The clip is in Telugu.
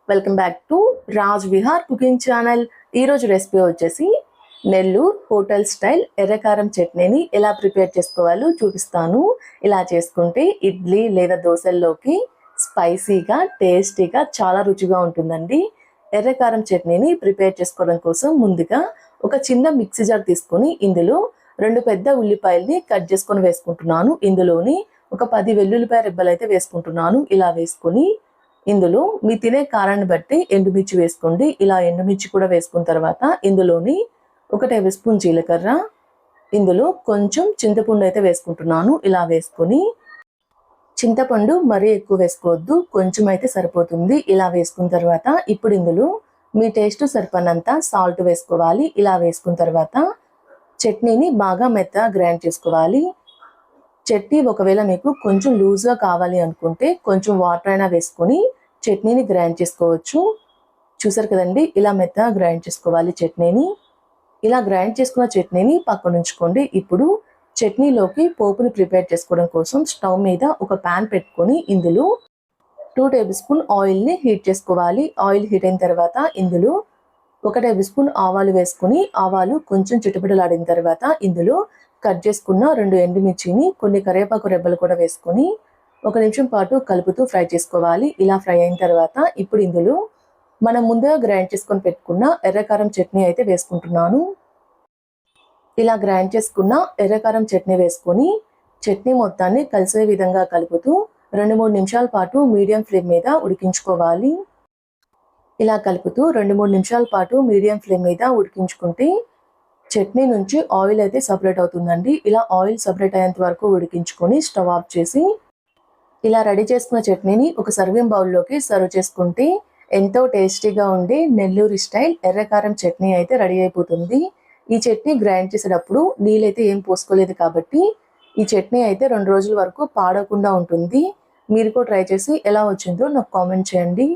Welcome back to Raj Vihar cooking channel. ఈరోజు రెసిపీ వచ్చేసి నెల్లూరు హోటల్ స్టైల్ ఎర్రకారం చట్నీని ఎలా ప్రిపేర్ చేసుకోవాలో చూపిస్తాను. ఇలా చేసుకుంటే ఇడ్లీ లేదా దోశల్లోకి స్పైసీగా టేస్టీగా చాలా రుచిగా ఉంటుందండి. ఎర్రకారం చట్నీని ప్రిపేర్ చేసుకోవడం కోసం ముందుగా ఒక చిన్న మిక్సీ జార్ తీసుకొని ఇందులో 2 పెద్ద ఉల్లిపాయల్ని కట్ చేసుకొని వేసుకుంటున్నాను. ఇందులోని ఒక 10 వెల్లుల్లిపాయ రెబ్బలు అయితే వేసుకుంటున్నాను. ఇలా వేసుకొని ఇందులో మీ తినే కారాన్ని బట్టి ఎండుమిర్చి వేసుకోండి. ఇలా ఎండుమిర్చి కూడా వేసుకున్న తర్వాత ఇందులోని 1 టేబుల్ స్పూన్ జీలకర్ర, ఇందులో కొంచెం చింతపండు అయితే వేసుకుంటున్నాను. ఇలా వేసుకొని చింతపండు మరీ ఎక్కువ వేసుకోవద్దు, కొంచెం అయితే సరిపోతుంది. ఇలా వేసుకున్న తర్వాత ఇప్పుడు ఇందులో మీ టేస్ట్ సరిపడినంత సాల్ట్ వేసుకోవాలి. ఇలా వేసుకున్న తర్వాత చట్నీని బాగా మెత్తగా గ్రైండ్ చేసుకోవాలి. చట్నీ ఒకవేళ మీకు కొంచెం లూజ్గా కావాలి అనుకుంటే కొంచెం వాటర్ అయినా వేసుకొని చట్నీని గ్రైండ్ చేసుకోవచ్చు. చూసారు కదండి, ఇలా మెత్తగా గ్రైండ్ చేసుకోవాలి చట్నీని. ఇలా గ్రైండ్ చేసుకున్న చట్నీని పక్కన ఉంచుకోండి. ఇప్పుడు చట్నీలోకి పోపుని ప్రిపేర్ చేసుకోవడం కోసం స్టవ్ మీద ఒక ప్యాన్ పెట్టుకొని ఇందులో 2 టేబుల్ స్పూన్ ఆయిల్ని హీట్ చేసుకోవాలి. ఆయిల్ హీట్ అయిన తర్వాత ఇందులో 1 టేబుల్ స్పూన్ ఆవాలు వేసుకుని ఆవాలు కొంచెం చిటపటలాడిన తర్వాత ఇందులో కట్ చేసుకున్న 2 ఎండుమిర్చిని కొన్ని కరివేపాకు రెబ్బలు కూడా వేసుకొని 1 నిమిషం పాటు కలుపుతూ ఫ్రై చేసుకోవాలి. ఇలా ఫ్రై అయిన తర్వాత ఇప్పుడు ఇందులో మనం ముందుగా గ్రైండ్ చేసుకొని పెట్టుకున్న ఎర్రకారం చట్నీ అయితే వేసుకుంటున్నాను. ఇలా గ్రైండ్ చేసుకున్న ఎర్రకారం చట్నీ వేసుకొని చట్నీ మొత్తాన్ని కలిసే విధంగా కలుపుతూ 2-3 నిమిషాల పాటు మీడియం ఫ్లేమ్ మీద ఉడికించుకోవాలి. ఇలా కలుపుతూ 2-3 నిమిషాల పాటు మీడియం ఫ్లేమ్ మీద ఉడికించుకుంటే చట్నీ నుంచి ఆయిల్ అయితే సపరేట్ అవుతుందండి. ఇలా ఆయిల్ సపరేట్ అయ్యేంత వరకు ఉడికించుకొని స్టవ్ ఆఫ్ చేసి ఇలా రెడీ చేసుకున్న చట్నీని ఒక సర్వింగ్ బౌల్లోకి సర్వ్ చేసుకుంటే ఎంతో టేస్టీగా ఉండే నెల్లూరు స్టైల్ ఎర్రకారం చట్నీ అయితే రెడీ అయిపోతుంది. ఈ చట్నీ గ్రైండ్ చేసేటప్పుడు నీళ్ళైతే ఏం పోసుకోలేదు కాబట్టి ఈ చట్నీ అయితే 2 రోజుల వరకు పాడకుండా ఉంటుంది. మీరు కూడా ట్రై చేసి ఎలా వచ్చిందో నాకు కామెంట్ చేయండి.